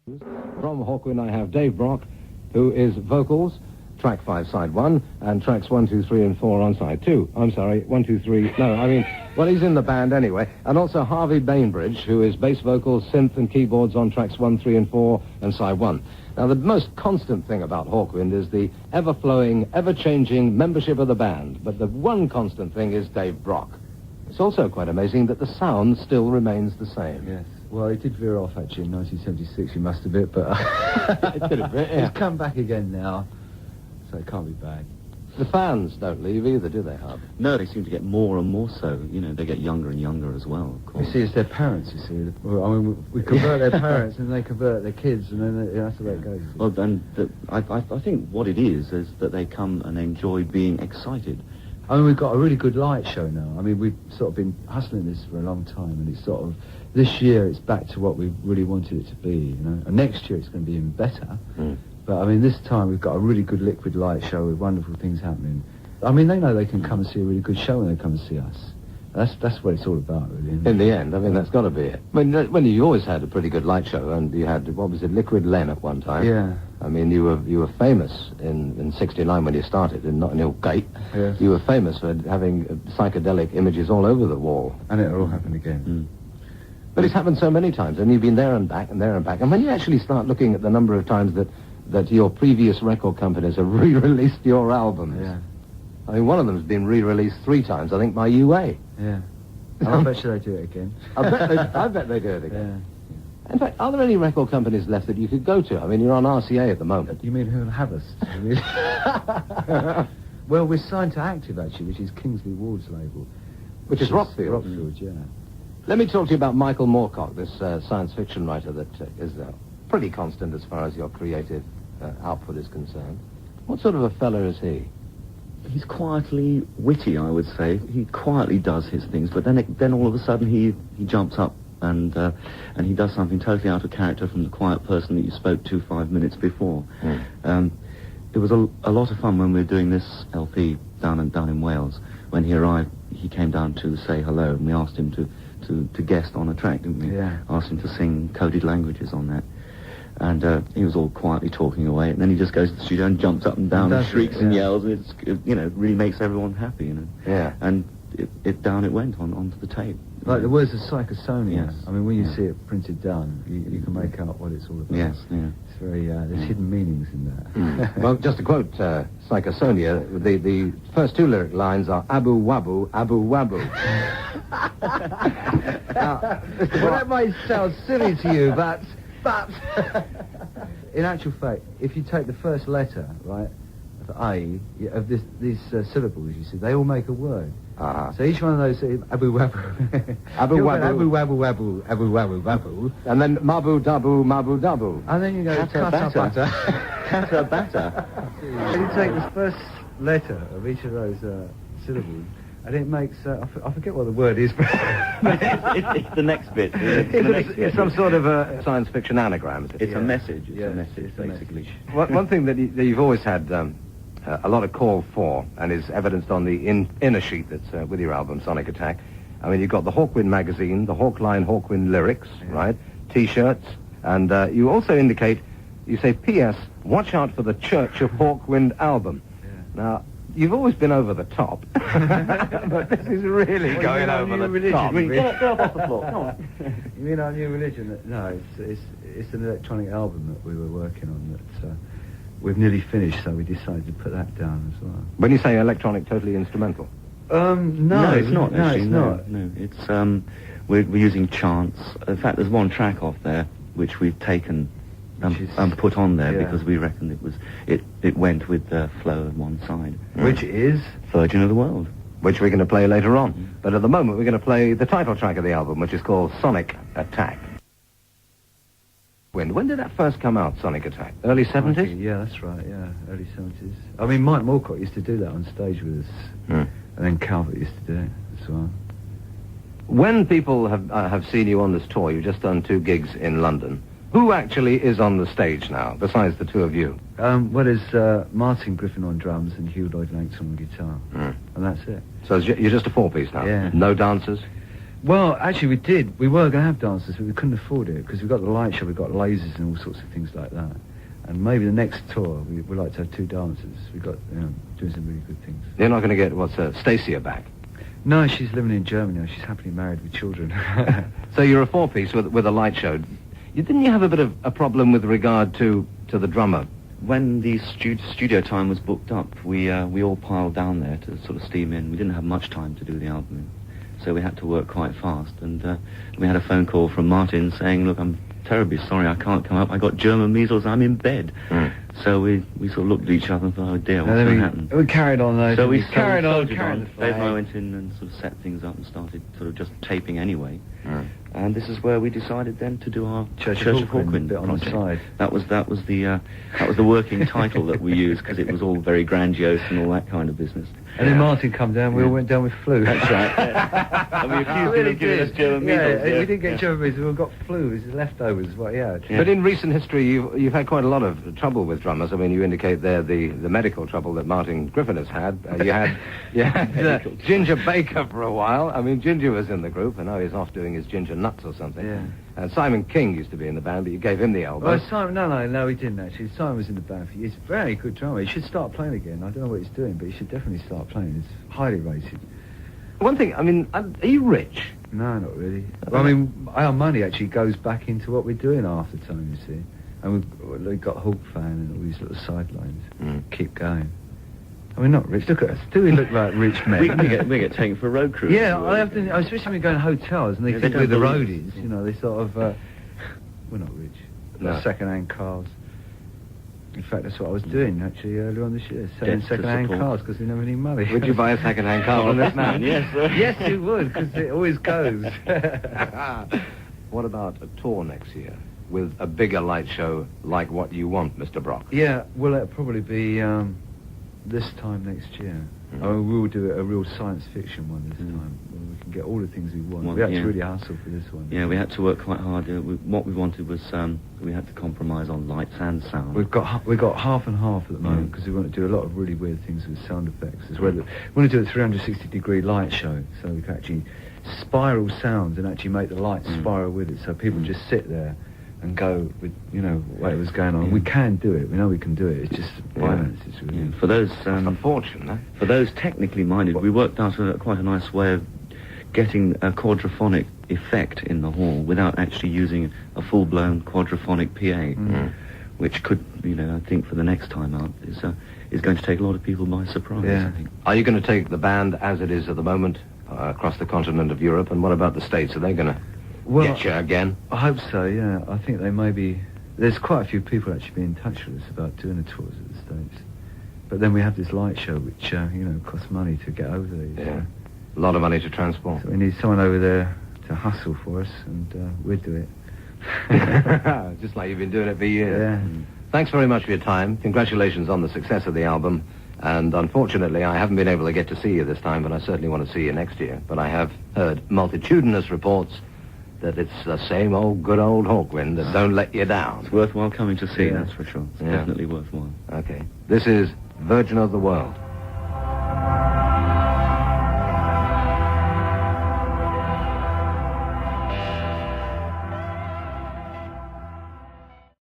From Hawkwind I have Dave Brock, who is vocals, track 5 side 1, and tracks 1, 2, 3 and 4 on side 2. I'm sorry, 1, 2, 3, no, I mean, well, he's in the band anyway. And also Harvey Bainbridge, who is bass vocals, synth and keyboards on tracks 1, 3 and 4 and side 1. Now, the most constant thing about Hawkwind is the ever-flowing, ever-changing membership of the band. But the one constant thing is Dave Brock. It's also quite amazing that the sound still remains the same. Yes. Well, it did veer off, actually, in 1976, you must have it, but... It did a bit, yeah. It's come back again now, so it can't be bad. The fans don't leave either, do they, Harvey? No, they seem to get more and more so. You know, they get younger and younger as well, of course. You see, it's their parents, you see. Well, I mean, we convert their parents, and they convert their kids, and then that's the way it goes. Well, then, I think what it is that they come and enjoy being excited. I mean, we've got a really good light show now. I mean, we've sort of been hustling this for a long time, and it's sort of... This year, it's back to what we really wanted it to be, you know. And next year, it's going to be even better. Mm. But, I mean, this time, we've got a really good liquid light show with wonderful things happening. I mean, they know they can come and see a really good show when they come and see us. That's what it's all about, really. In the end, I mean, that's got to be it. I mean, when you always had a pretty good light show, and you had, what was it, Liquid Len at one time. Yeah. I mean, you were famous in '69 when you started in Notting Hill Gate. Yes. You were famous for having psychedelic images all over the wall. And it'll all happen again. Mm. But it's happened so many times, and you've been there and back and there and back. And when you actually start looking at the number of times that your previous record companies have re-released your albums. Yeah. I mean, one of them's been re-released 3 times, I think, by UA. Yeah. I bet you they do it again. I bet they do it again. Yeah. In fact, are there any record companies left that you could go to? I mean, you're on RCA at the moment. You mean who'll have us? Well, we're signed to Active, actually, which is Kingsley Ward's label. Which is Rockfield. Rockfield, yeah. Let me talk to you about Michael Moorcock, this science fiction writer that is pretty constant as far as your creative output is concerned. What sort of a fella is he? He's quietly witty, I would say. He quietly does his things, but then all of a sudden he jumps up and he does something totally out of character from the quiet person that you spoke to 5 minutes before. Mm. It was a lot of fun when we were doing this LP down in Wales. When he arrived, he came down to say hello, and we asked him to guest on a track, didn't we? Yeah. Asked him to sing coded languages on that. And he was all quietly talking away, and then he just goes to the studio and jumps up and down and shrieks and yells, and it really makes everyone happy, you know. Yeah. And down it went onto the tape. Like the words of Psychosonia. Yes. I mean, when you see it printed down, you can make out what it's all about. Yes, yeah. It's very, there's hidden meanings in that. Mm. Well, just to quote Psychosonia, the first 2 lyric lines are Abu Wabu, Abu Wabu. Now, well, that might sound silly to you, but in actual fact, if you take the first letter, right, of A, of these syllables, you see, they all make a word. So each one of those, Abu Wabu, Abu Wabu, Abu Wabu Wabu, Abu Wabu Wabu, and then Mabu Dabu, Mabu Dabu. and then you go Kata bata. Kata bata. And you take the first letter of each of those syllables, and it makes, I forget what the word is, but... it's the next bit. It's some sort of a science fiction anagram. It's a message. It's Yeah, a message, it's a basically. One thing that you've always had a lot of call for, and is evidenced on the inner sheet that's with your album, Sonic Attack. I mean, you've got the Hawkwind magazine, the Hawkline Hawkwind lyrics, right? T-shirts, and you also indicate, you say, P.S., watch out for the Church of Hawkwind album. Yeah. Now, you've always been over the top, but this is really going over the top. Get up off the floor, come on. You mean our new religion? No, it's an electronic album that we were working on that we've nearly finished, so we decided to put that down as well. When you say electronic, totally instrumental? No, it's not. No, Actually, it's not. No, it's we're using chants. In fact, there's one track off there which we've taken and put on there because we reckon it went with the flow on one side. Which is Virgin of the World, which we're going to play later on. But at the moment, we're going to play the title track of the album, which is called Sonic Attack. When did that first come out, Sonic Attack? Early 70s? Yeah, that's right, yeah, early 70s. I mean, Mike Moorcock used to do that on stage with us, and then Calvert used to do it as well. When people have seen you on this tour, you've just done 2 gigs in London, who actually is on the stage now, besides the 2 of you? Well, there's Martin Griffin on drums and Hugh Lloyd Langston on guitar, and that's it. So you're just a 4-piece now? Yeah. No dancers? Well, actually, we did. We were going to have dancers, but we couldn't afford it because we've got the light show, we've got lasers and all sorts of things like that. And maybe the next tour, we'd like to have 2 dancers. We've got, doing some really good things. You're not going to get, Stacia back? No, she's living in Germany now. She's happily married with children. So you're a 4-piece with a light show. Didn't you have a bit of a problem with regard to the drummer? When the studio time was booked up, we all piled down there to sort of steam in. We didn't have much time to do the album, so we had to work quite fast. And we had a phone call from Martin saying, "Look, I'm terribly sorry, I can't come up. I got German measles. I'm in bed." So we sort of looked at each other and thought, "Oh dear, what's going to happen?" We carried on though. So we carried on. Dave and I went in and sort of set things up and started sort of just taping anyway. And this is where we decided then to do our Church of Hawkwind bit on the side. That was the working title that we used because it was all very grandiose and all that kind of business. And then Martin come down. We all went down with flu. That's right. And we accused him of giving us German measles. We didn't get German measles. We got flu. It was leftovers. What? Yeah. But in recent history, you've had quite a lot of trouble with drummers. I mean, you indicate there the medical trouble that Martin Griffin has had. You had Ginger Baker for a while. I mean, Ginger was in the group, and now he's off doing his Ginger Nuts or something. Yeah. And Simon King used to be in the band, but you gave him the elbow. Oh, Simon, no, he didn't actually. Simon was in the band. He's a very good drummer. He should start playing again. I don't know what he's doing, but he should definitely start playing. It's highly rated. One thing, I mean, are you rich? No, not really. Well, I mean, our money actually goes back into what we're doing half the time, you see. And we've got Hawk Fan and all these little sidelines. Keep going. I mean, not rich. Look at us. Do we look like rich men? we get taken for road crews. Yeah, especially when we go to hotels and they think we're the roadies. You know, they sort of... we're not rich. No. Second-hand cars. In fact, that's what I was doing, actually, earlier on this year. Selling Yes, second-hand cars because we never had any money. Would you buy a second-hand car from this man? Yes, sir. Yes, you would, because it always goes. What about a tour next year with a bigger light show like what you want, Mr. Brock? Yeah, well, it'll probably be this time next year. I mean, we'll do a real science fiction one this time, where we can get all the things we want. We had to really hustle for this one. Yeah, we had to work quite hard. What we wanted was we had to compromise on lights and sound. We've got half and half at the moment because we want to do a lot of really weird things with sound effects as well. We want to do a 360-degree light show, so we can actually spiral sounds and actually make the light spiral with it, so people just sit there and go with, whatever's going on. We can do it. We know we can do it. It's just finance. It's really... For those... a fortune, eh? For those technically minded, we worked out quite a nice way of getting a quadraphonic effect in the hall without actually using a full-blown quadraphonic PA, which could, I think for the next time out is going to take a lot of people by surprise. Yeah. I think. Are you going to take the band as it is at the moment across the continent of Europe? And what about the States? Are they going to get you again? I hope so, yeah. I think they may be... There's quite a few people actually being in touch with us about doing the tours at the States. But then we have this light show, which, costs money to get over there. Yeah. A lot of money to transport. So we need someone over there to hustle for us, and we'll do it. Just like you've been doing it for years. Yeah. Thanks very much for your time. Congratulations on the success of the album. And unfortunately, I haven't been able to get to see you this time, but I certainly want to see you next year. But I have heard multitudinous reports that it's the same old good old Hawkwind that don't let you down. It's worthwhile coming to see, that's for sure. It's definitely worthwhile. Okay. This is Virgin of the World.